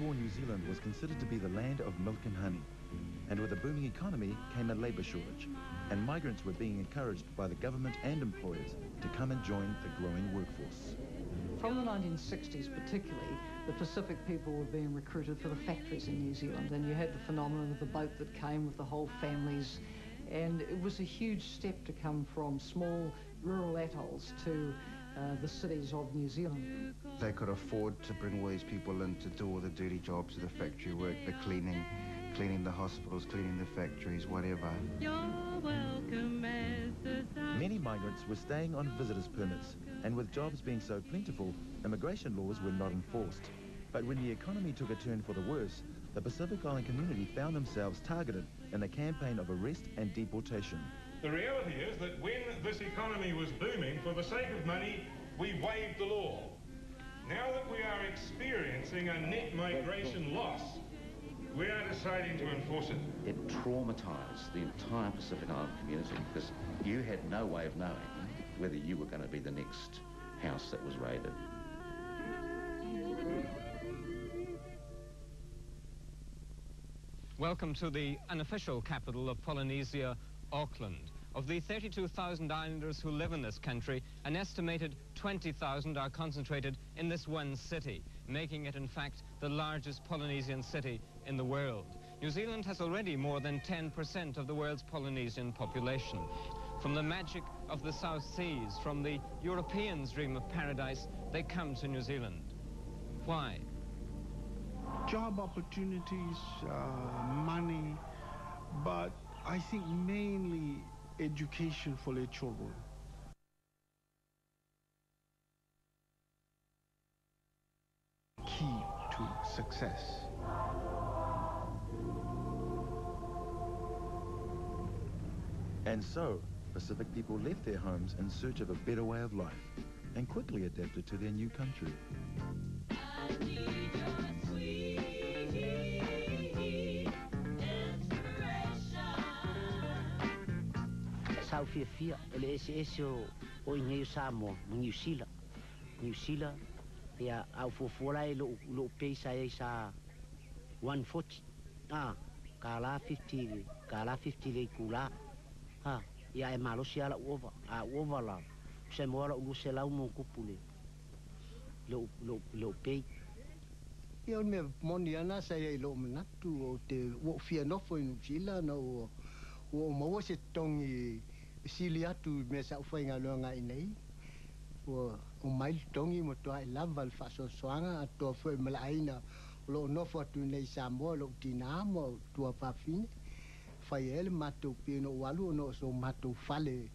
post-war New Zealand was considered to be the land of milk and honey. And with a booming economy came a labour shortage, and migrants were being encouraged by the government and employers to come and join the growing workforce. From the 1960s particularly, the Pacific people were being recruited for the factories in New Zealand, and you had the phenomenon of the boat that came with the whole families, and it was a huge step to come from small rural atolls to the cities of New Zealand. They could afford to bring all these people in to do all the dirty jobs of the factory work, the cleaning the hospitals, cleaning the factories, whatever. Many migrants were staying on visitors' permits, and with jobs being so plentiful, immigration laws were not enforced. But when the economy took a turn for the worse, the Pacific Island community found themselves targeted in a campaign of arrest and deportation. The reality is that when this economy was booming, for the sake of money, we waived the law. Now that we are experiencing a net migration loss, we are deciding to enforce it. It traumatised the entire Pacific Island community because you had no way of knowing whether you were going to be the next house that was raided. Welcome to the unofficial capital of Polynesia, Auckland. Of the 32,000 islanders who live in this country, an estimated 20,000 are concentrated in this one city, making it in fact the largest Polynesian city in the world. New Zealand has already more than 10% of the world's Polynesian population. From the magic of the South Seas, from the Europeans' dream of paradise, they come to New Zealand. Why? Job opportunities, money, but I think mainly education for their children. Key to success. And so, Pacific people left their homes in search of a better way of life and quickly adapted to their new country. Sau fia ele ese o ingai Samoan, New Zealand. New Zealand ia au fofola lo pesa sa 140. Kala 50 le kula. Ia e malo sia la over la. Se mo la u se la mo kupule. Lo pei. Ia me moniana sa ia lo manatu o te wo fia no foi New Zealand o mo se tongi sili atu me sa ufainga longa inei o mai tongi mo to ai lava fa so soanga to foi malaina lo no fo tu nei Samoa lo dinamo to fa fine fai ele mato pino walu no so mato fale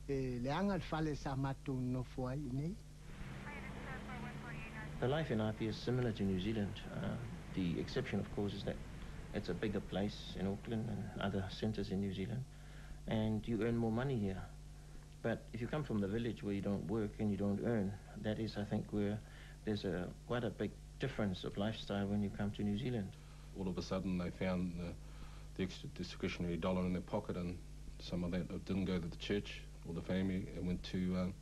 leanga fale sa mato no fo ai nei. The life in IP is similar to New Zealand. The exception, of course, is that it's a bigger place in Auckland and other centres in New Zealand, and you earn more money here. But if you come from the village where you don't work and you don't earn, that is, I think, where there's quite a big difference of lifestyle when you come to New Zealand. All of a sudden they found the extra discretionary dollar in their pocket, and some of that didn't go to the church or the family, and went to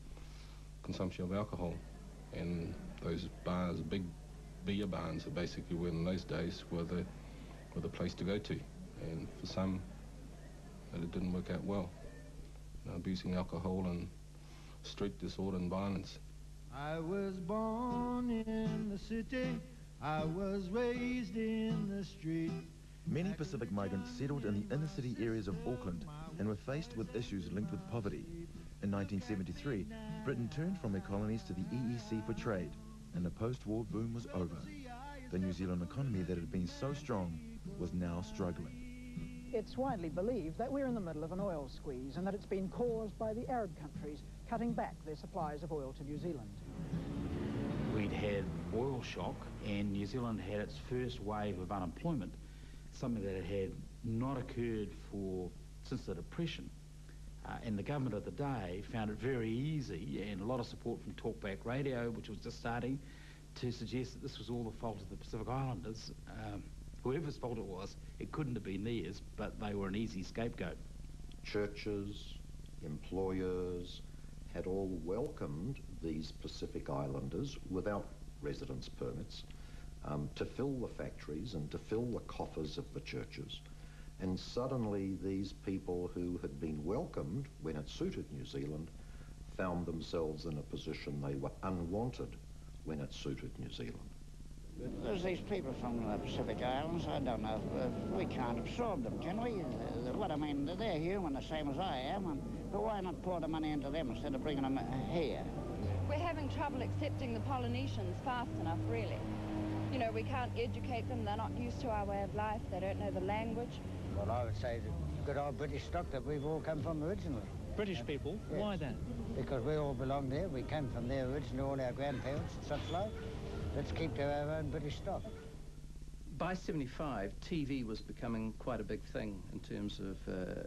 consumption of alcohol. And those bars, big beer barns, are basically were in those days were the place to go to. And for some, it didn't work out well. Abusing alcohol and street disorder and violence. I was born in the city, I was raised in the street. Many Pacific migrants settled in the inner city areas of Auckland and were faced with issues linked with poverty. In 1973, Britain turned from her colonies to the EEC for trade, and the post-war boom was over. The New Zealand economy that had been so strong was now struggling. It's widely believed that we're in the middle of an oil squeeze and that it's been caused by the Arab countries cutting back their supplies of oil to New Zealand. We'd had oil shock, and New Zealand had its first wave of unemployment, something that had not occurred since the Depression. And the government of the day found it very easy, and a lot of support from Talkback Radio, which was just starting, to suggest that this was all the fault of the Pacific Islanders. Whoever's fault it was, it couldn't have been theirs, but they were an easy scapegoat. Churches, employers had all welcomed these Pacific Islanders without residence permits to fill the factories and to fill the coffers of the churches. And suddenly these people who had been welcomed when it suited New Zealand found themselves in a position they were unwanted when it suited New Zealand. There's these people from the Pacific Islands, I don't know, we can't absorb them, can we? What I mean, they're human the same as I am, but why not pour the money into them instead of bringing them here? We're having trouble accepting the Polynesians fast enough, really. You know, we can't educate them, they're not used to our way of life, they don't know the language. Well, I would say the good old British stock that we've all come from originally. British people? Yes. Why that? Because we all belong there, we came from there originally, all our grandparents and such like. Let's keep to our own British stock. By 75, TV was becoming quite a big thing in terms of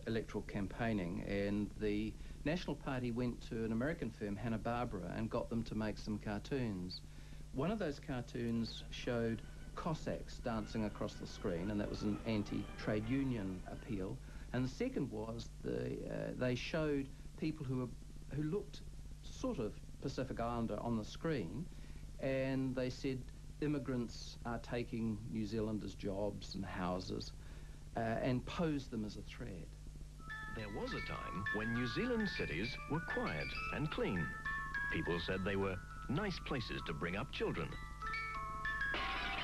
electoral campaigning, and the National Party went to an American firm, Hanna-Barbera, and got them to make some cartoons. One of those cartoons showed Cossacks dancing across the screen, and that was an anti-trade union appeal. And the second was they showed people who looked sort of Pacific Islander on the screen, and they said immigrants are taking New Zealanders' jobs and houses, and posed them as a threat. There was a time when New Zealand cities were quiet and clean. People said they were nice places to bring up children.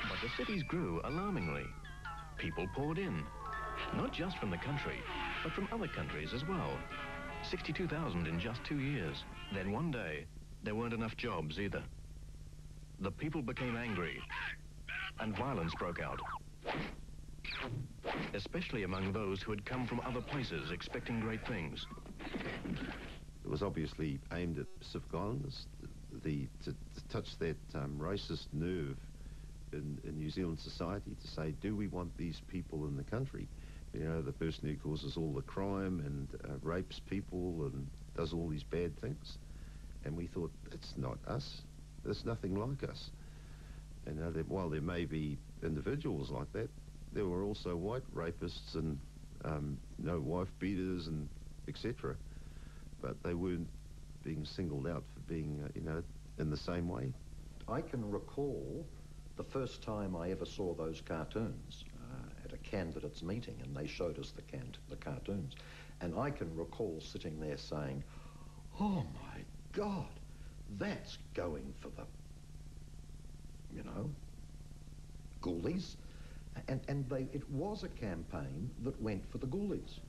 But the cities grew alarmingly. People poured in, not just from the country, but from other countries as well. 62,000 in just 2 years. Then one day, there weren't enough jobs either. The people became angry, and violence broke out, especially among those who had come from other places expecting great things. It was obviously aimed at Pacific Islanders, to touch that racist nerve in New Zealand society, to say, do we want these people in the country? You know, the person who causes all the crime and rapes people and does all these bad things. And we thought, it's not us. There's nothing like us. And while there may be individuals like that, there were also white rapists and wife beaters and etc. But they weren't being singled out for being, in the same way. I can recall the first time I ever saw those cartoons at a candidates meeting, and they showed us the cartoons. And I can recall sitting there saying, oh my God, that's going for the, ghoulies. And it was a campaign that went for the ghoulies.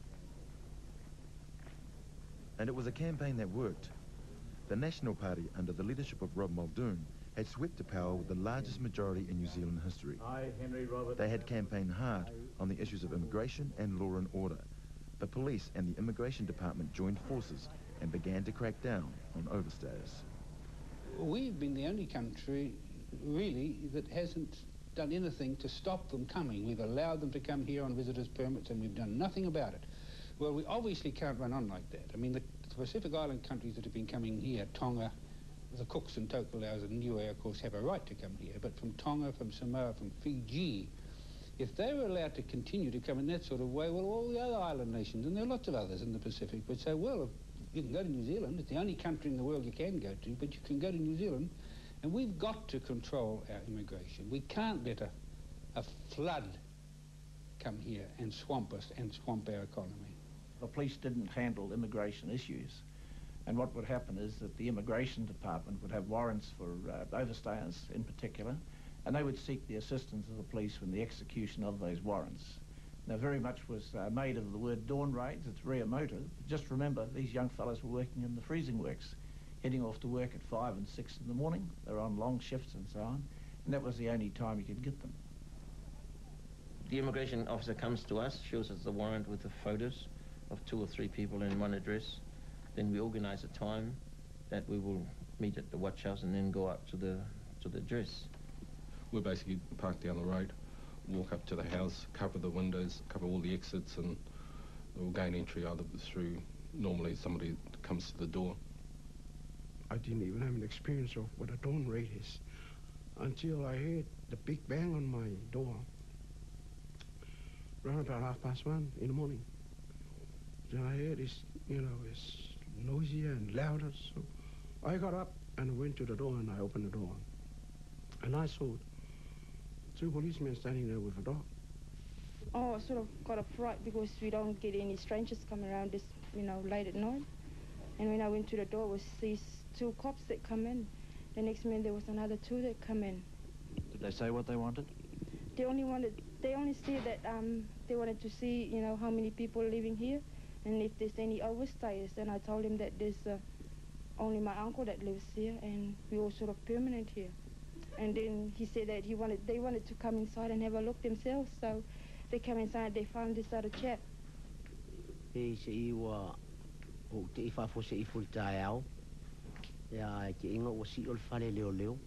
And it was a campaign that worked. The National Party, under the leadership of Rob Muldoon, had swept to power with the largest majority in New Zealand history. They had campaigned hard on the issues of immigration and law and order. The police and the immigration department joined forces and began to crack down on overstayers. We've been the only country, really, that hasn't done anything to stop them coming. We've allowed them to come here on visitors' permits, and we've done nothing about it. Well, we obviously can't run on like that. I mean, the Pacific Island countries that have been coming here, Tonga, the Cooks and Tokalaus and Niue, of course, have a right to come here, but from Tonga, from Samoa, from Fiji, if they were allowed to continue to come in that sort of way, well, all the other island nations, and there are lots of others in the Pacific, would say, well, you can go to New Zealand. It's the only country in the world you can go to, but you can go to New Zealand. And we've got to control our immigration. We can't let a flood come here and swamp us and swamp our economy. The police didn't handle immigration issues. And what would happen is that the immigration department would have warrants for overstayers in particular, and they would seek the assistance of the police in the execution of those warrants. Now, very much was made of the word dawn raids. It's very emotive. Just remember, these young fellows were working in the freezing works, heading off to work at 5 and 6 in the morning. They were on long shifts and so on, and that was the only time you could get them. The immigration officer comes to us, shows us the warrant with the photos of 2 or 3 people in one address. Then we organize a time that we will meet at the watch house and then go up to the address. We're basically parked down the road, walk up to the house, cover the windows, cover all the exits, and we'll gain entry either through, normally somebody comes to the door. I didn't even have an experience of what a dawn raid is until I heard the big bang on my door around about 1:30 in the morning. Then I heard it's noisier and louder, so I got up and went to the door and I opened the door. And I saw Two policemen standing there with a dog. Oh, I sort of got a fright because we don't get any strangers coming around this, late at night. And when I went to the door, it was these two cops that come in. The next minute there was another two that come in. Did they say what they wanted? They only said that they wanted to see, how many people are living here and if there's any overstayers. And I told him that there's only my uncle that lives here and we're all sort of permanent here. And then he said that they wanted to come inside and have a look themselves. So they come inside, they found this other chap. He said, o te I whafo se I full tae au. Ia ke inga o si o le whare leo leo.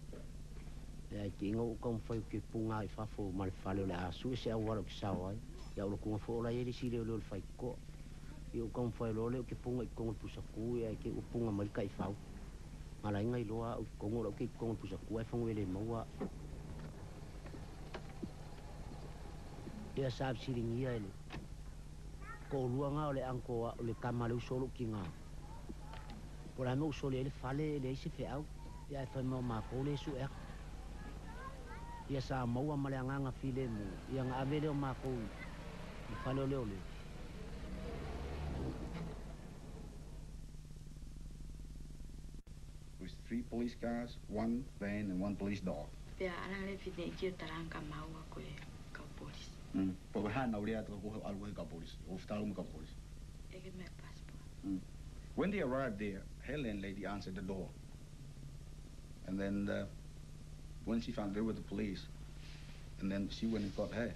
Ia ke inga o kong whai ke punga I whafo ma le whare o le asu e se au wara ki sao ai. Ia o le kunga who ola eri si leo leo le whai ko. I o kong whai leo leo ke punga I konga pusaku ia ke o punga malika I whau. Mala inga I loa o konga o ke konga pusaku ai whangu ele maua. Ia saab siringi ia ele. Ko luanga o le anko o le kama le usolo ki ngā. Por ame usolo ele fale le ise fe au. Ia e whai mau mako le su ea. Ia sa maua male anganga file mu. Ia ngā avele o mako I fale o leo leo. With 3 police cars, 1 van and 1 police dog. Pea ala le fite I taranga maua koe kau polis. But we had no idea to go always got police. Of Talum got police. Ege me passport. When they arrived there, her landlady answered the door. And then when she found there were the police, and then she went and got her.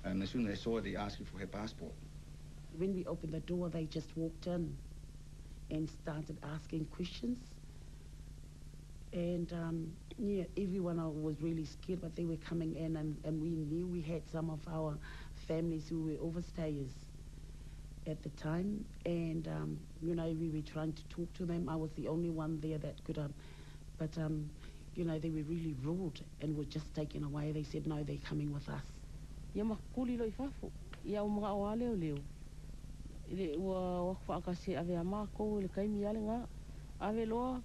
And as soon as they saw her, they asked her for her passport. When we opened the door, they just walked in and started asking questions. And yeah, everyone was really scared, but they were coming in and we knew we had some of our families who were overstayers at the time. And, we were trying to talk to them. I was the only one there that could, but, they were really rude and were just taken away. They said, no, they're coming with us. Ia makuli lo I whafo. Ia o mga o leo leo. Ile ua whakakase ave amako le kaimi ale ngā. Ave loa.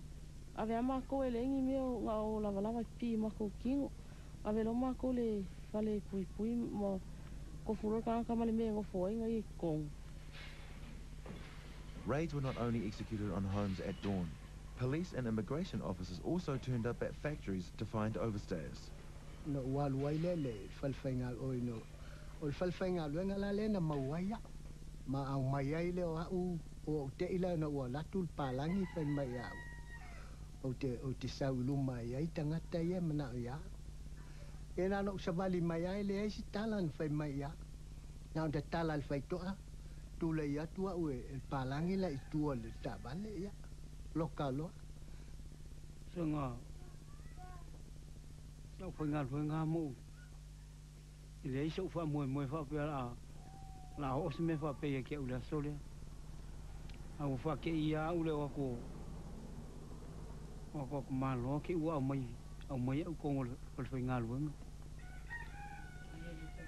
Ave amako ele ingi meo ngā o lava lava pi mako kingo. Ave lo mako le whale pui pui mo ko furo ka male mea ngofo inga I kong. Raids were not only executed on homes at dawn. Police and immigration officers also turned up at factories to find overstayers. No waluai le falfaingal oino. O falfaingal wenga la le na mawaya. Ma au mai ai le o te ila na ua latul palangi whai mai au. O te saulu mai ai tangata ia mana ia. E na no sabali mai ai le eisi talan whai mai ia. Na o te talal whai toa. Tula ia tua ue el palangi la I tua le tabale ia. Loka loa. So ngā. Sau whai ngā mo. I le eisi o wha moe whapea la ho se me fa pe ke ula sole a o fa ke ia ule o ko malo ke o mai o ko ngol fe ngalo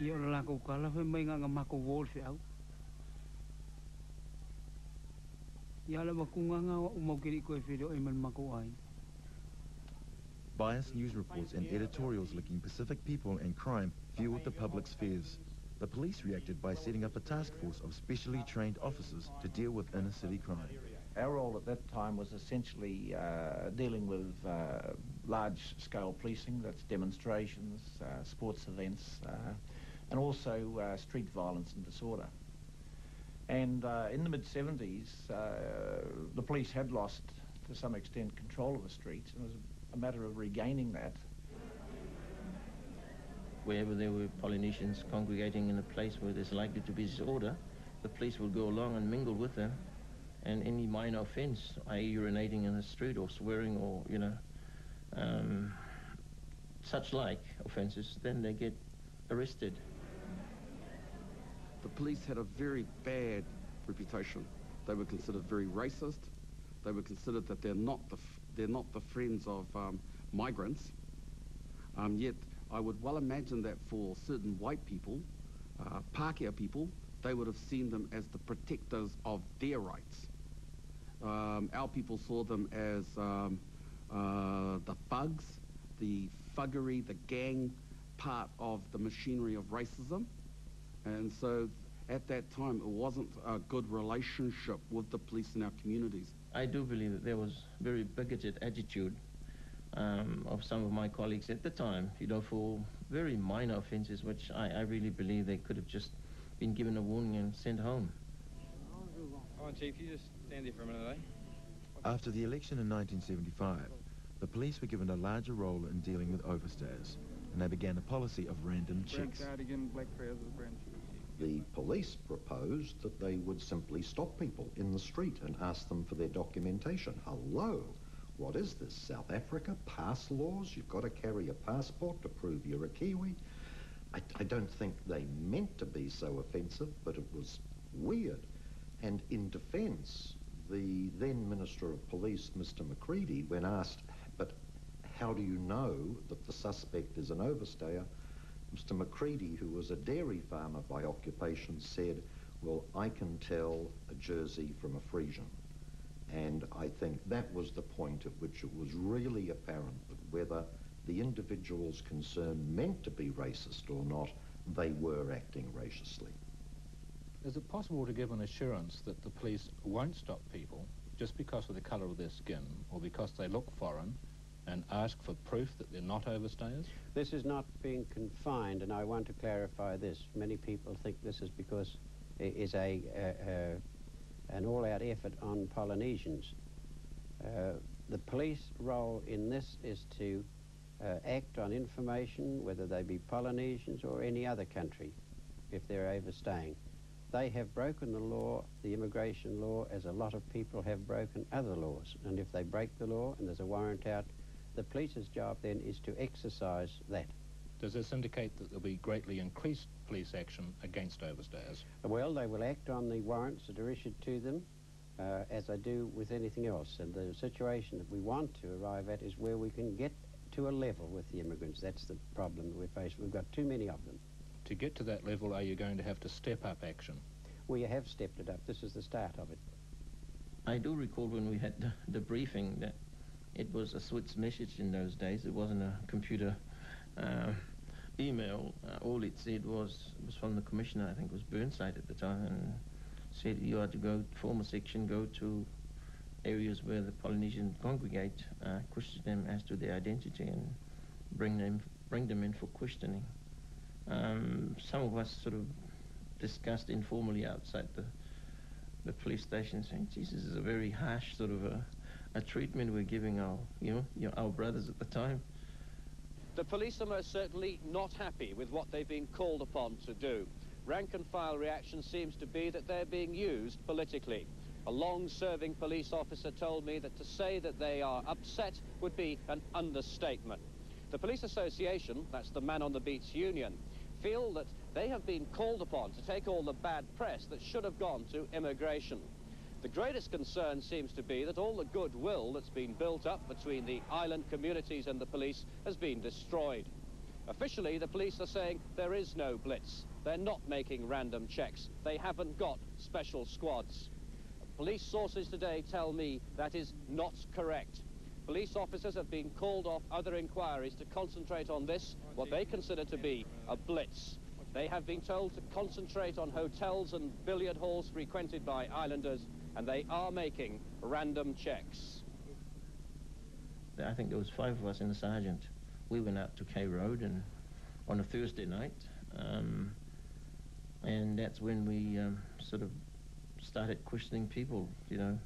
io la ko kala fe mai nga mako wol fe au ia la makunga nga o mo ke ko fe do e man mako ai. Biased news reports and editorials linking Pacific people and crime fueled the public's fears. The police reacted by setting up a task force of specially trained officers to deal with inner-city crime. Our role at that time was essentially dealing with large-scale policing, that's demonstrations, sports events, and also street violence and disorder. And in the mid-70s, the police had lost, to some extent, control of the streets, and it was a matter of regaining that. Wherever there were Polynesians congregating in a place where there's likely to be disorder, the police will go along and mingle with them, and any minor offence, i.e. urinating in the street or swearing or, such like offences, then they get arrested. The police had a very bad reputation. They were considered very racist. They were considered that they're not the friends of migrants. Yet I would well imagine that for certain white people, Pākehā people, they would have seen them as the protectors of their rights. Our people saw them as the thugs, the thuggery, the gang part of the machinery of racism. And so at that time, it wasn't a good relationship with the police in our communities. I do believe that there was very bigoted attitude of some of my colleagues at the time, you know, for very minor offences, which I really believe they could have just been given a warning and sent home. Oh, Chief, you just stand there for a minute, eh? After the election in 1975, the police were given a larger role in dealing with overstayers, and they began a policy of random checks. The police proposed that they would simply stop people in the street and ask them for their documentation. Hello? What is this, South Africa? Pass laws? You've got to carry a passport to prove you're a Kiwi? I don't think they meant to be so offensive, but it was weird. And in defence, the then Minister of Police, Mr. Macready, when asked, but how do you know that the suspect is an overstayer? Mr. Macready, who was a dairy farmer by occupation, said, well, I can tell a Jersey from a Frisian. And I think that was the point at which it was really apparent that whether the individuals concerned meant to be racist or not, they were acting racistly. Is it possible to give an assurance that the police won't stop people just because of the colour of their skin or because they look foreign and ask for proof that they're not overstayers? This is not being confined, and I want to clarify this. Many people think this is because it is an all-out effort on Polynesians. The police role in this is to act on information, whether they be Polynesians or any other country, if they're overstaying. They have broken the law, the immigration law, as a lot of people have broken other laws. And if they break the law and there's a warrant out, the police's job then is to exercise that. Does this indicate that there'll be greatly increased police action against overstayers? Well, they will act on the warrants that are issued to them, as I do with anything else. And the situation that we want to arrive at is where we can get to a level with the immigrants. That's the problem that we're facing. We've got too many of them. To get to that level, are you going to have to step up action? We have stepped it up. This is the start of it. I do recall when we had the briefing that it was a Swiss message in those days. It wasn't a computer email. All it said was from the commissioner, I think it was Burnside at the time, and said you are to go, form a section, go to areas where the Polynesians congregate, question them as to their identity and bring them in for questioning. Some of us sort of discussed informally outside the police station, saying, "Jesus, this is a very harsh sort of a treatment we're giving our brothers at the time." The police are most certainly not happy with what they've been called upon to do. Rank and file reaction seems to be that they're being used politically. A long-serving police officer told me that to say that they are upset would be an understatement. The Police Association, that's the Man on the Beat's union, feel that they have been called upon to take all the bad press that should have gone to immigration. The greatest concern seems to be that all the goodwill that's been built up between the island communities and the police has been destroyed. Officially, the police are saying there is no blitz. They're not making random checks. They haven't got special squads. Police sources today tell me that is not correct. Police officers have been called off other inquiries to concentrate on this, what they consider to be a blitz. They have been told to concentrate on hotels and billiard halls frequented by islanders, and they are making random checks. I think there was 5 of us in the sergeant. We went out to K Road and on a Thursday night, and that's when we sort of started questioning people, you know,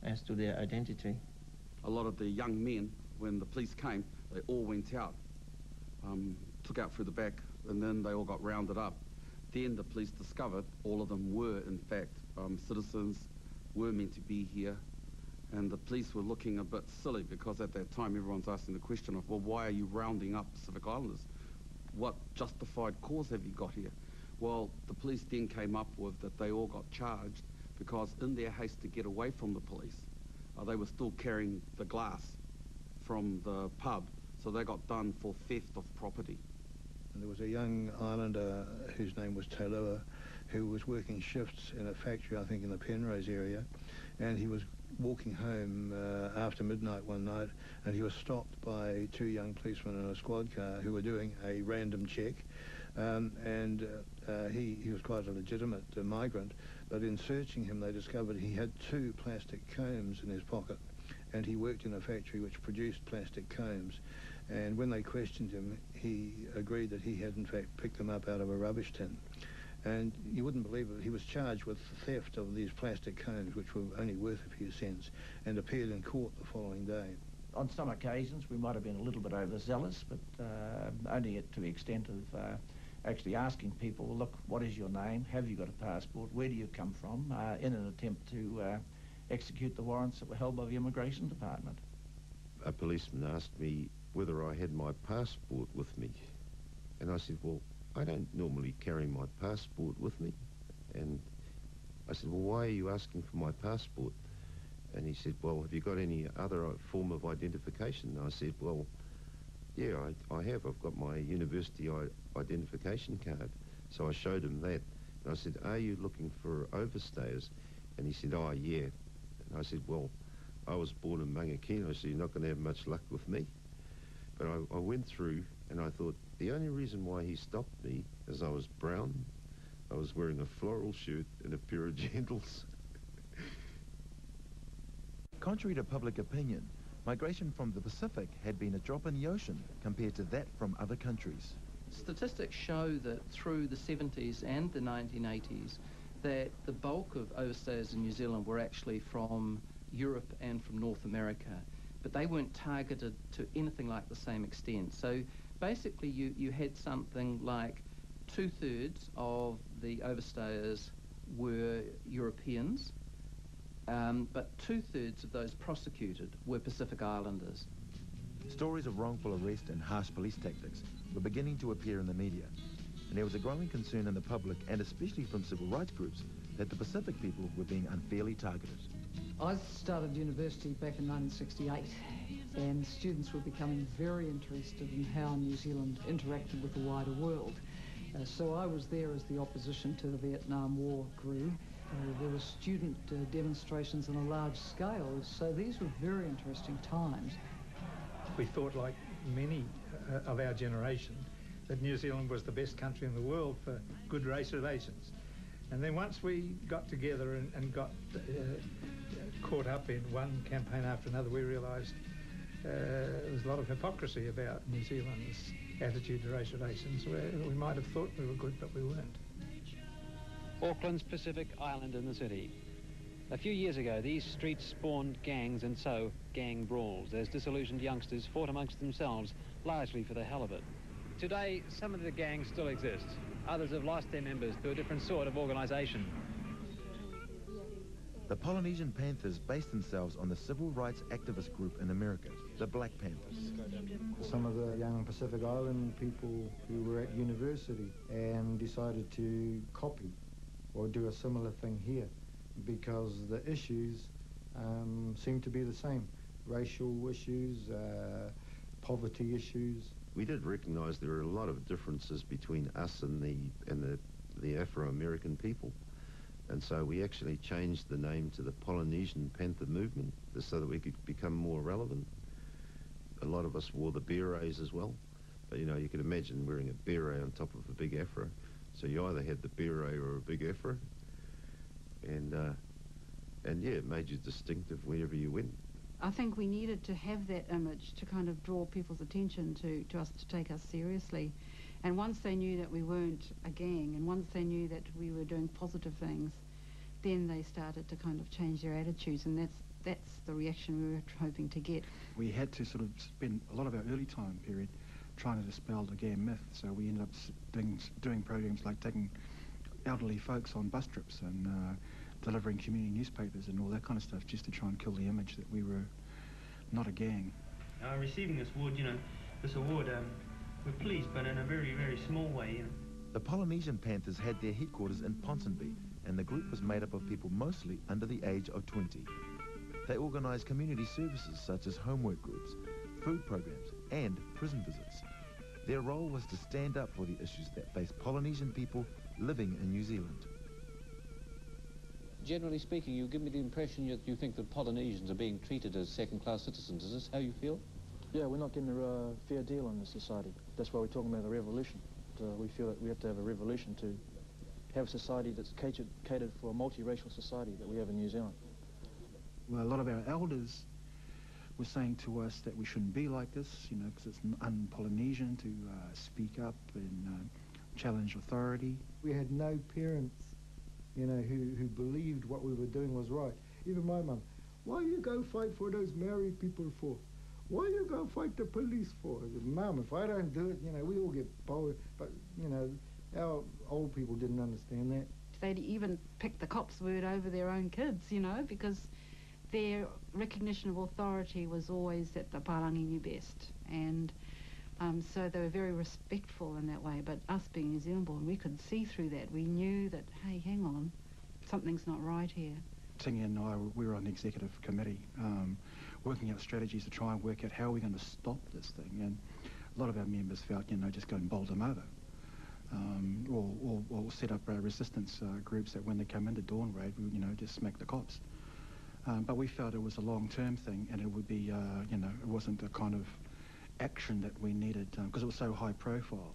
as to their identity. A lot of the young men, when the police came, they all went out, took out through the back, and then they all got rounded up. Then the police discovered all of them were, in fact, citizens, were meant to be here, and the police were looking a bit silly because at that time everyone's asking the question of, well, why are you rounding up Pacific Islanders? What justified cause have you got here? Well, the police then came up with that they all got charged because in their haste to get away from the police, they were still carrying the glass from the pub, so they got done for theft of property. And there was a young islander whose name was Tailua, who was working shifts in a factory, I think in the Penrose area, and he was walking home after midnight one night, and he was stopped by two young policemen in a squad car who were doing a random check. He was quite a legitimate migrant, but in searching him they discovered he had two plastic combs in his pocket, and he worked in a factory which produced plastic combs. And when they questioned him, he agreed that he had in fact picked them up out of a rubbish tin. And you wouldn't believe it, he was charged with the theft of these plastic combs, which were only worth a few cents, and appeared in court the following day. On some occasions we might have been a little bit overzealous, but only to the extent of actually asking people, look, what is your name? Have you got a passport? Where do you come from? In an attempt to execute the warrants that were held by the Immigration Department. A policeman asked me whether I had my passport with me. And I said, well, I don't normally carry my passport with me. And I said, well, why are you asking for my passport? And he said, well, have you got any other form of identification? And I said, well, yeah, I have. I've got my university identification card. So I showed him that. And I said, are you looking for overstayers? And he said, oh, yeah. And I said, well, I was born in Mangakino, so you're not going to have much luck with me. But I went through and I thought, the only reason why he stopped me is I was brown, I was wearing a floral shirt and a pair of gentles. Contrary to public opinion, migration from the Pacific had been a drop in the ocean compared to that from other countries. Statistics show that through the 70s and the 1980s that the bulk of overstayers in New Zealand were actually from Europe and from North America, but they weren't targeted to anything like the same extent. So basically you had something like 2/3 of the overstayers were Europeans, but 2/3 of those prosecuted were Pacific Islanders. Stories of wrongful arrest and harsh police tactics were beginning to appear in the media, and there was a growing concern in the public, and especially from civil rights groups, that the Pacific people were being unfairly targeted. I started university back in 1968, and students were becoming very interested in how New Zealand interacted with the wider world. So I was there as the opposition to the Vietnam War grew. There were student demonstrations on a large scale, so these were very interesting times. We thought, like many of our generation, that New Zealand was the best country in the world for good race relations. And then once we got together and got caught up in one campaign after another, we realised there was a lot of hypocrisy about New Zealand's attitude to race relations. We might have thought we were good, but we weren't. Auckland's Pacific Island in the city. A few years ago, these streets spawned gangs and so gang brawls as disillusioned youngsters fought amongst themselves, largely for the hell of it. Today, some of the gangs still exist. Others have lost their members to a different sort of organisation. The Polynesian Panthers based themselves on the civil rights activist group in America, the Black Panthers. Some of the young Pacific Island people who were at university and decided to copy or do a similar thing here because the issues seem to be the same. Racial issues, poverty issues. We did recognise there are a lot of differences between us and the Afro-American people. And so we actually changed the name to the Polynesian Panther Movement so that we could become more relevant. A lot of us wore the berets as well. But, you know, you can imagine wearing a beret on top of a big afro. So you either had the beret or a big afro. And yeah, it made you distinctive wherever you went. I think we needed to have that image to kind of draw people's attention to us, to take us seriously. And once they knew that we weren't a gang, and once they knew that we were doing positive things, then they started to kind of change their attitudes, and that's the reaction we were hoping to get. We had to sort of spend a lot of our early time period trying to dispel the gang myth, so we ended up doing programs like taking elderly folks on bus trips and delivering community newspapers and all that kind of stuff, just to try and kill the image that we were not a gang. Receiving this award, we're pleased, but in a very, very small way. The Polynesian Panthers had their headquarters in Ponsonby, and the group was made up of people mostly under the age of 20. They organised community services such as homework groups, food programs, and prison visits. Their role was to stand up for the issues that face Polynesian people living in New Zealand. generally speaking, you give me the impression that you think that Polynesians are being treated as second-class citizens. Is this how you feel? Yeah, we're not getting a fair deal in this society. That's why we're talking about a revolution. We feel that we have to have a revolution to have a society that's catered for a multiracial society that we have in New Zealand. Well, a lot of our elders were saying to us that we shouldn't be like this, you know, because it's un-Polynesian to speak up and challenge authority. We had no parents, you know, who believed what we were doing was right. Even my mum, why you go fight for those Maori people for? Why you go fight the police for? I said, Mum, if I don't do it, you know, we all get bored. But, you know, our old people didn't understand that. They'd even pick the cops' word over their own kids, you know, because their recognition of authority was always that the Palangi knew best. And so they were very respectful in that way. But us being New Zealand born, we could see through that. We knew that, hey, hang on, something's not right here. Tingy and I, we were on the executive committee working out strategies to try and work out how we're going to stop this thing. And a lot of our members felt, you know, just go and bowl them over. Or set up resistance groups that when they come into Dawn Raid, we, you know, just smack the cops. But we felt it was a long-term thing, and it would be, you know, it wasn't the kind of action that we needed because it was so high profile.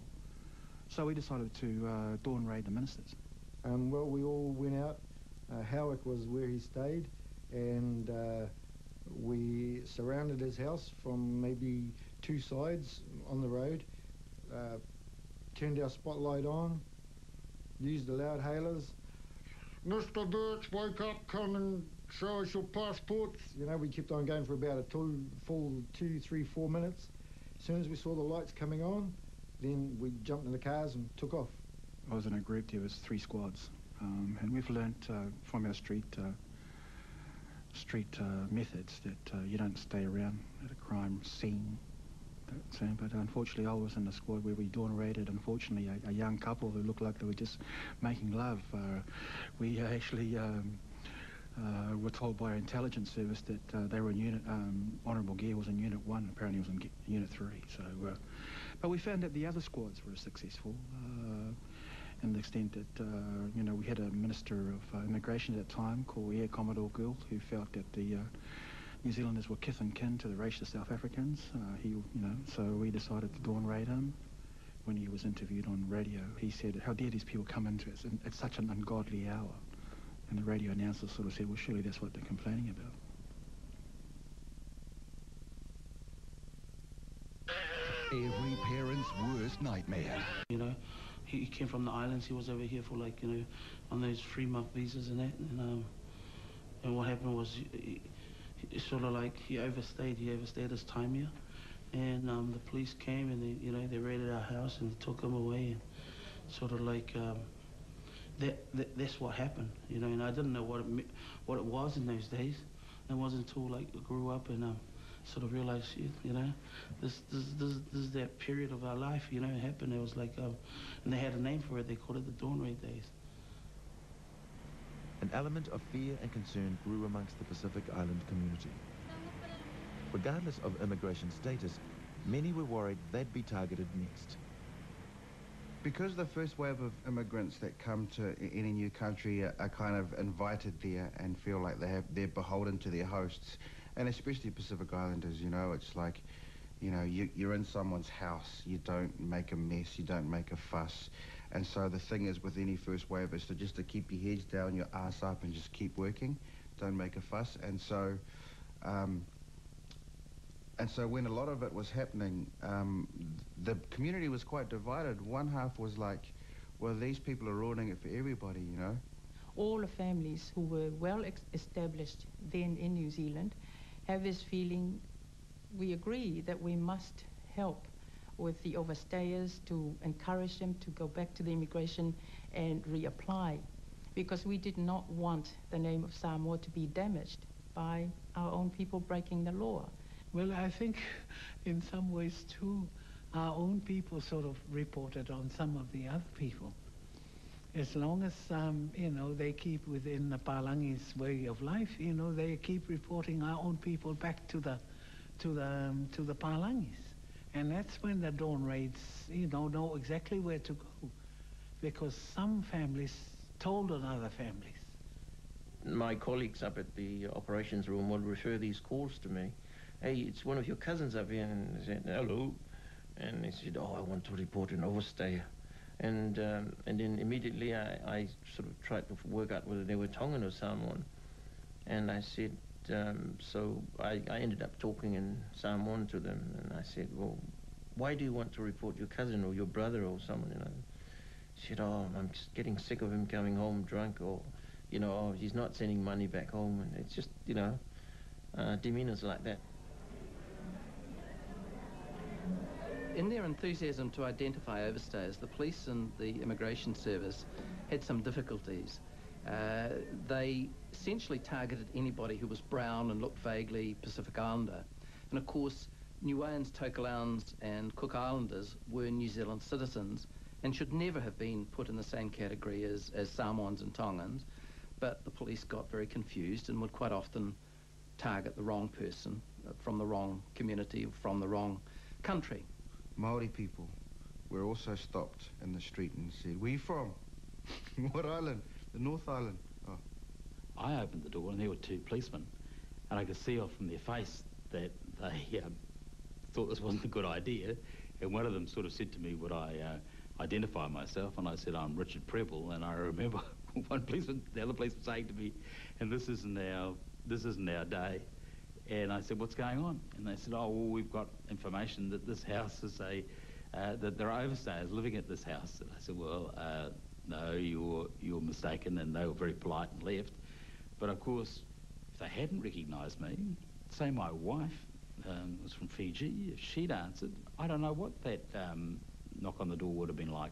So we decided to Dawn Raid the ministers. Well, we all went out. Howick was where he stayed, and we surrounded his house from maybe two sides on the road, turned our spotlight on, used the loud hailers. Mr. Birch, wake up, come and show us your passports. You know, we kept on going for about a full 2, 3, 4 minutes. As soon as we saw the lights coming on, then we jumped in the cars and took off. I was in a group, there was 3 squads, and we've learnt from our street methods that you don't stay around at a crime scene. But unfortunately, I was in the squad where we Dawn raided, unfortunately, a young couple who looked like they were just making love. We actually were told by our intelligence service that they were in unit, Honourable Gear was in Unit 1, apparently he was in Unit 3. So, but we found that the other squads were successful in the extent that, you know, we had a Minister of Immigration at that time called Air Commodore Gould, who felt that the New Zealanders were kith and kin to the racist South Africans. You know, so we decided to Dawn raid him. When he was interviewed on radio, he said, how dare these people come into us at such an ungodly hour? And the radio announcer sort of said, well, surely that's what they're complaining about. Every parent's worst nightmare. You know, he came from the islands. He was over here for, like, you know, on those 3-month visas and that. And what happened was, he sort of like he overstayed his time here, and the police came and they, you know, they raided our house and they took him away, and sort of like that's what happened, you know. And I didn't know what it was in those days. It wasn't until like I grew up and sort of realized, you know, this is that period of our life, you know. It happened. It was like and they had a name for it. They called it the Dawn Raid days. An element of fear and concern grew amongst the Pacific Island community. Regardless of immigration status, many were worried they'd be targeted next. Because the first wave of immigrants that come to any new country are kind of invited there and feel like they're beholden to their hosts, and especially Pacific Islanders, you know, it's like, you know, you're in someone's house, you don't make a mess, you don't make a fuss. And so the thing is with any first wave is to keep your heads down, your ass up, and just keep working. Don't make a fuss. And so when a lot of it was happening, the community was quite divided. One half was like, well, these people are ruining it for everybody, you know. All the families who were well established then in New Zealand have this feeling, we agree that we must help with the overstayers, to encourage them to go back to the immigration and reapply, because we did not want the name of Samoa to be damaged by our own people breaking the law. Well, I think in some ways too, our own people sort of reported on some of the other people. As long as, you know, they keep within the Palangi's way of life, you know, they keep reporting our own people back to the Palangis. And that's when the Dawn Raids, you know exactly where to go. Because some families told on other families. my colleagues up at the operations room would refer these calls to me. Hey, it's one of your cousins up here, and I said, hello. And they said, oh, I want to report an overstayer. And then immediately I sort of tried to work out whether they were Tongan or Samoan. And I said, so I ended up talking in Samoan to them, and I said, well, why do you want to report your cousin or your brother or someone, you know? She said, oh, I'm just getting sick of him coming home drunk, or, you know, oh, he's not sending money back home. And it's just, you know, demeanors like that. In their enthusiasm to identify overstayers, the police and the immigration service had some difficulties. They essentially targeted anybody who was brown and looked vaguely Pacific Islander. And of course, Niueans, Tokelauans and Cook Islanders were New Zealand citizens and should never have been put in the same category as Samoans and Tongans. But the police got very confused and would quite often target the wrong person from the wrong community, from the wrong country. Maori people were also stopped in the street and said, where you from? What island? The North Island. Oh. I opened the door and there were two policemen, and I could see off from their face that they thought this wasn't a good idea, and one of them sort of said to me, would I identify myself? And I said, I'm Richard Preble. And I remember the other policeman saying to me, and this isn't our day. And I said, what's going on? And they said, oh, well, we've got information that this house is that there are overstayers living at this house. And I said, well, no, you're mistaken. And they were very polite and left. But of course, if they hadn't recognised me, say my wife was from Fiji, if she'd answered, I don't know what that knock on the door would have been like.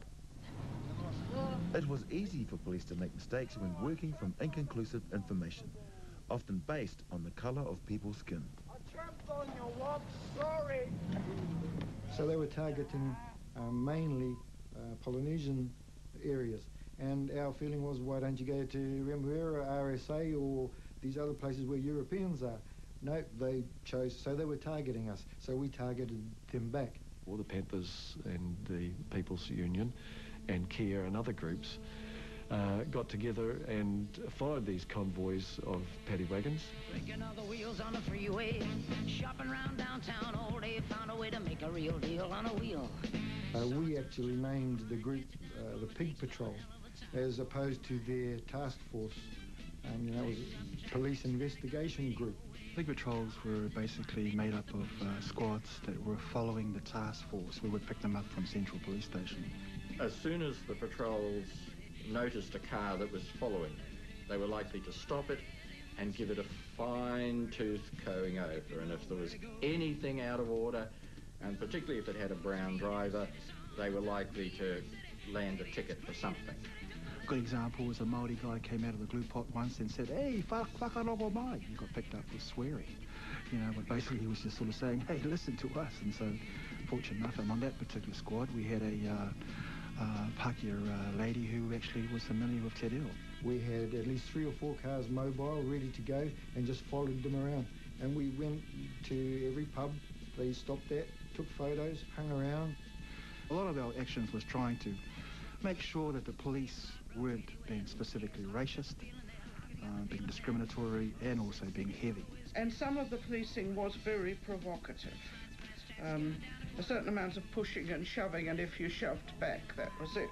It was easy for police to make mistakes when working from inconclusive information, often based on the colour of people's skin. I tramped on your watch, sorry. So they were targeting mainly Polynesian areas, and our feeling was, why don't you go to Remuera, RSA, or these other places where Europeans are? No, they chose, so they were targeting us, so we targeted them back. All the Panthers and the People's Union and CARE and other groups got together and followed these convoys of paddy wagons. Breaking all the wheels on the freeway, shopping around downtown all day, found a way to make a real deal on a wheel. We actually named the group the Pig Patrol, as opposed to their task force. You know, it was a police investigation group. Pig patrols were basically made up of squads that were following the task force. We would pick them up from Central Police Station. As soon as the patrols noticed a car that was following, they were likely to stop it and give it a fine-tooth combing over. And if there was anything out of order, and particularly if it had a brown driver, they were likely to land a ticket for something. A good example was a Māori guy came out of the glue pot once and said, hey, whakarongo mai. He got picked up for swearing. You know, but basically he was just sort of saying, hey, listen to us. And so, fortunate enough, and on that particular squad, we had a Pākehā lady who actually was familiar with Te Reo. We had at least 3 or 4 cars mobile, ready to go, and just followed them around. And we went to every pub they stopped at, took photos, hung around. A lot of our actions was trying to make sure that the police weren't being specifically racist, being discriminatory, and also being heavy. And some of the policing was very provocative. A certain amount of pushing and shoving, and if you shoved back, that was it.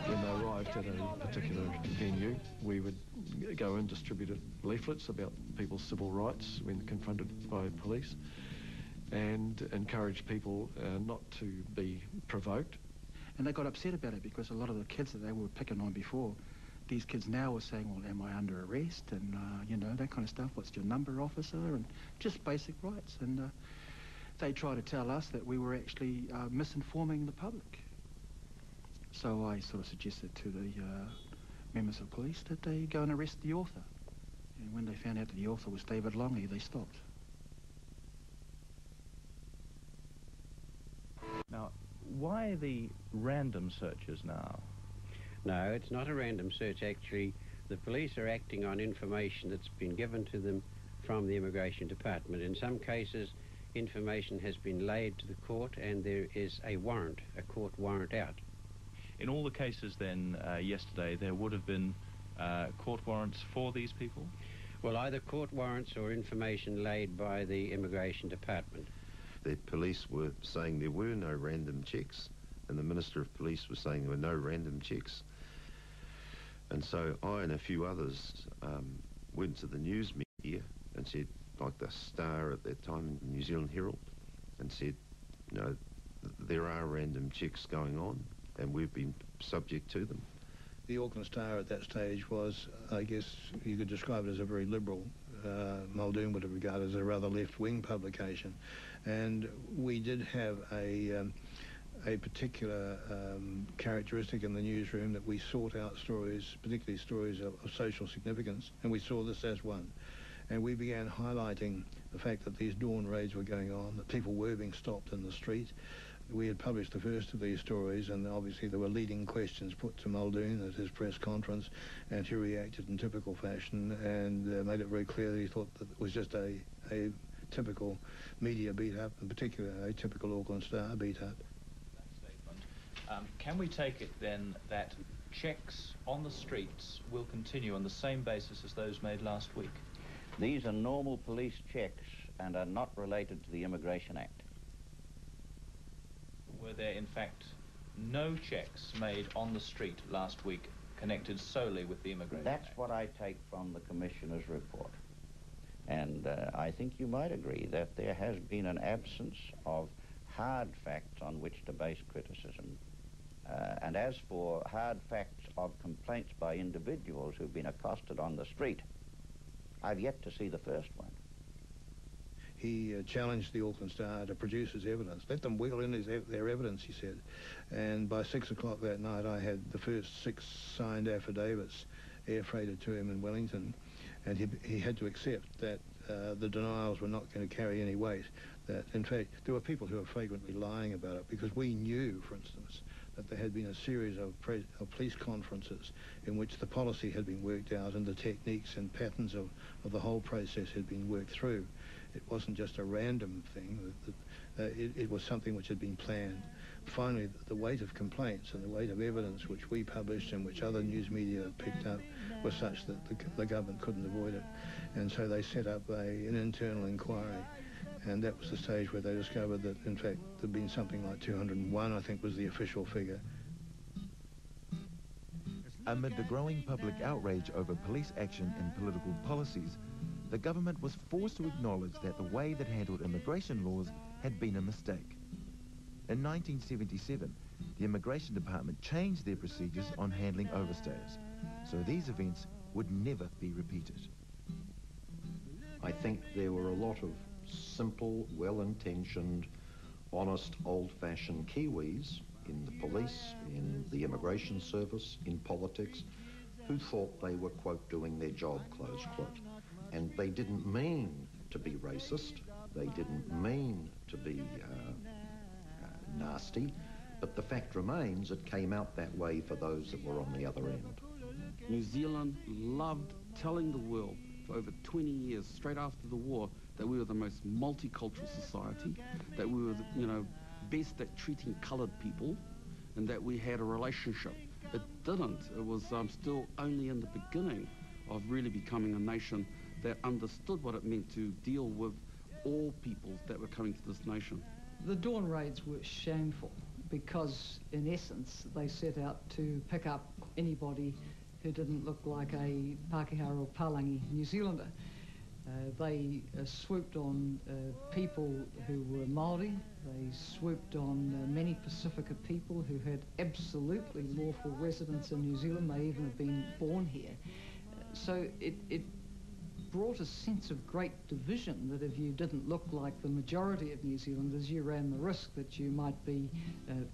When they arrived at a particular venue, we would go and distribute leaflets about people's civil rights when confronted by police, and encourage people not to be provoked. And they got upset about it because a lot of the kids that they were picking on before, these kids now were saying, well, am I under arrest? And, you know, that kind of stuff. What's your number, officer? And just basic rights. And they tried to tell us that we were actually misinforming the public. So I sort of suggested to the members of police that they go and arrest the author. And when they found out that the author was David Longy, they stopped. Now, why the random searches now? No, it's not a random search, actually. The police are acting on information that's been given to them from the Immigration Department. In some cases, information has been laid to the court and there is a warrant, a court warrant out. In all the cases then yesterday, there would have been court warrants for these people? Well, either court warrants or information laid by the Immigration Department. The police were saying there were no random checks, and the Minister of Police was saying there were no random checks. And so I and a few others went to the news media and said, like the Star at that time, the New Zealand Herald, and said, you know, there are random checks going on and we've been subject to them. The Auckland Star at that stage was, I guess you could describe it as a very liberal, Muldoon would have regarded as a rather left-wing publication, and we did have a particular characteristic in the newsroom that we sought out stories, particularly stories of social significance, and we saw this as one. And we began highlighting the fact that these dawn raids were going on, that people were being stopped in the street. We had published the first of these stories, and obviously there were leading questions put to Muldoon at his press conference, and he reacted in typical fashion and made it very clear that he thought that it was just a typical media beat-up, in particular a typical Auckland Star beat-up. Can we take it then that checks on the streets will continue on the same basis as those made last week? These are normal police checks and are not related to the Immigration Act. Were there, in fact, no checks made on the street last week connected solely with the Immigration Act? That's what I take from the Commissioner's report. And I think you might agree that there has been an absence of hard facts on which to base criticism. And as for hard facts of complaints by individuals who've been accosted on the street, I've yet to see the first one. He challenged the Auckland Star to produce his evidence. Let them wheel in their evidence, he said. And by 6 o'clock that night, I had the first 6 signed affidavits air freighted to him in Wellington. And he had to accept that the denials were not going to carry any weight. That, in fact, there were people who were flagrantly lying about it, because we knew, for instance, that there had been a series of police conferences in which the policy had been worked out and the techniques and patterns of the whole process had been worked through. It wasn't just a random thing. It was something which had been planned. Finally, the weight of complaints and the weight of evidence which we published and which other news media picked up was such that the government couldn't avoid it. And so they set up an internal inquiry. And that was the stage where they discovered that, in fact, there'd been something like 201, I think was the official figure. Amid the growing public outrage over police action and political policies, the government was forced to acknowledge that the way that handled immigration laws had been a mistake. In 1977, the Immigration Department changed their procedures on handling overstayers, so these events would never be repeated. I think there were a lot of simple, well-intentioned, honest, old-fashioned Kiwis in the police, in the immigration service, in politics, who thought they were, quote, doing their job, close quote. And they didn't mean to be racist, they didn't mean to be nasty, but the fact remains it came out that way for those that were on the other end. New Zealand loved telling the world for over 20 years, straight after the war, that we were the most multicultural society, that we were, best at treating coloured people, and that we had a relationship. It didn't. It was still only in the beginning of really becoming a nation that understood what it meant to deal with all peoples that were coming to this nation. The dawn raids were shameful because, in essence, they set out to pick up anybody who didn't look like a Pākehā or Palangi New Zealander. They swooped on people who were Māori. They swooped on many Pacifica people who had absolutely lawful residence in New Zealand, may even have been born here. So it brought a sense of great division that if you didn't look like the majority of New Zealanders, you ran the risk that you might be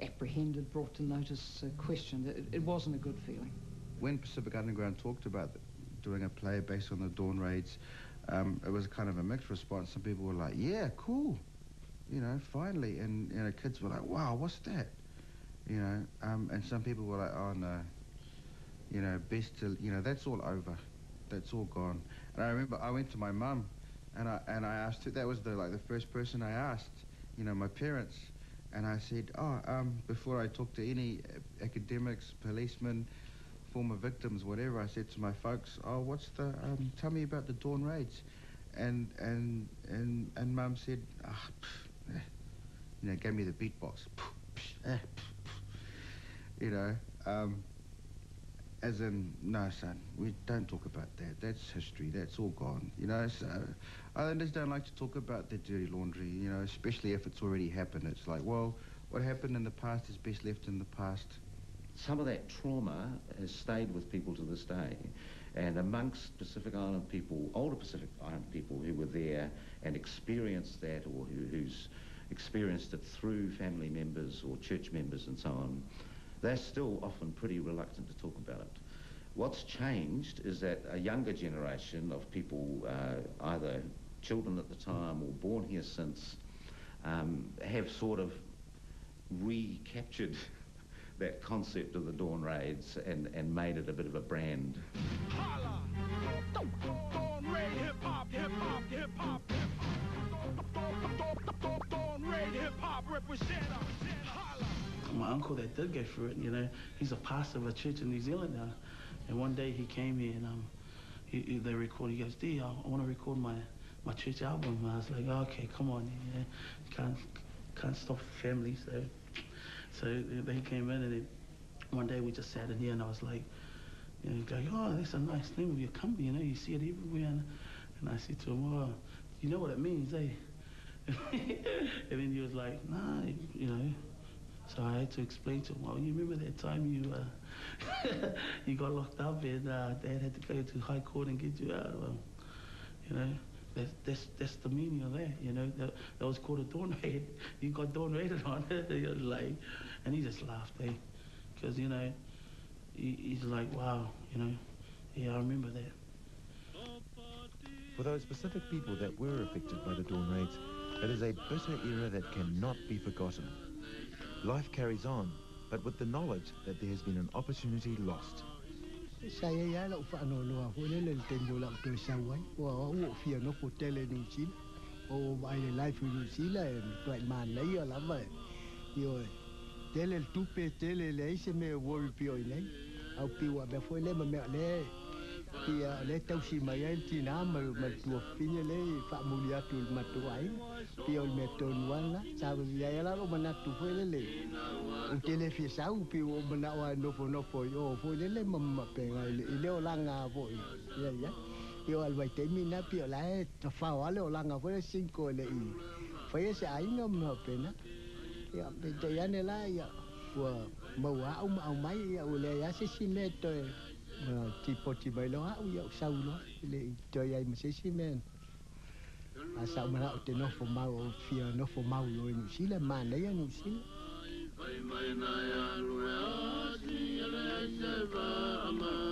apprehended, brought to notice, questioned. It wasn't a good feeling. When Pacific Underground talked about doing a play based on the dawn raids, it was kind of a mixed response. Some people were like, yeah, cool, finally. And, kids were like, wow, what's that? And some people were like, oh, no, best to, that's all over. That's all gone. And I remember I went to my mum And I asked her, that was the first person I asked, you know, my parents. And I said, before I talk to any academics, policemen, former victims, whatever, I said to my folks, tell me about the Dawn raids. And Mum said, you know, gave me the beatbox. You know, as in, no, son, we don't talk about that. That's history. That's all gone. You know, so Islanders don't like to talk about their dirty laundry, you know, especially if it's already happened. It's like, well, what happened in the past is best left in the past. Some of that trauma has stayed with people to this day. And amongst Pacific Island people, older Pacific Island people who were there and experienced that, or who's experienced it through family members or church members and so on, they're still often pretty reluctant to talk about it. What's changed is that a younger generation of people, either children at the time or born here since, have sort of recaptured that concept of the Dawn raids and made it a bit of a brand. Holla! Dawn raid hip-hop, hip-hop, hip-hop, hip-hop. Dawn raid hip-hop represent us. Holla! My uncle that did go through it, you know, he's a pastor of a church in New Zealand now. And one day he came here and they recorded, he goes, D, I want to record my church album. And I was like, oh, okay, come on, you know, can't stop family, so they came in, and then one day we just sat in here, and I was like, you know, go, oh, that's a nice name of your company, you know, you see it everywhere. And I said to him, oh, you know what it means, eh? And then he was like, nah, you know. So I had to explain to him, well, you remember that time you got locked up and Dad had to go to High Court and get you out? Well, you know, that's the meaning of that, you know. That was called a Dawn raid. You got Dawn raided on it. He was like, and he just laughed, eh? Because, you know, he's like, wow, you know, yeah, I remember that. For those Pacific people that were affected by the Dawn raids, it is a bitter era that cannot be forgotten. Life carries on, but with the knowledge that there has been an opportunity lost. Saya ya lo fa no no ho le tengo la to sa wai wa wo fia no ko tele nu chin o mai le life nu chin la to man nei yo la ba yo tele tupe tele le se me wo pio nei au pi wa be foi le me le pia le tau si mai ti na ma tu fine le fa mulia tu ma tu ai pio me ton wala sa ya la lo mana tu foi le o tele fi sa u pi o mana wa no fo yo fo le ma pe le o langa fo ya yo al vai te mina pio la to fa wa le o langa fo 5 le i fa ya sa ai no ma pe na ya pe te ya ne la ya wa ma wa au mai ya o le ya se si me to tipo bai lo au ya sau lo le to ya me se si men asa mana o te no fo mau fia no fo mau lo ni si le man le ya no si Mai mai na ya lu ya si le se va ama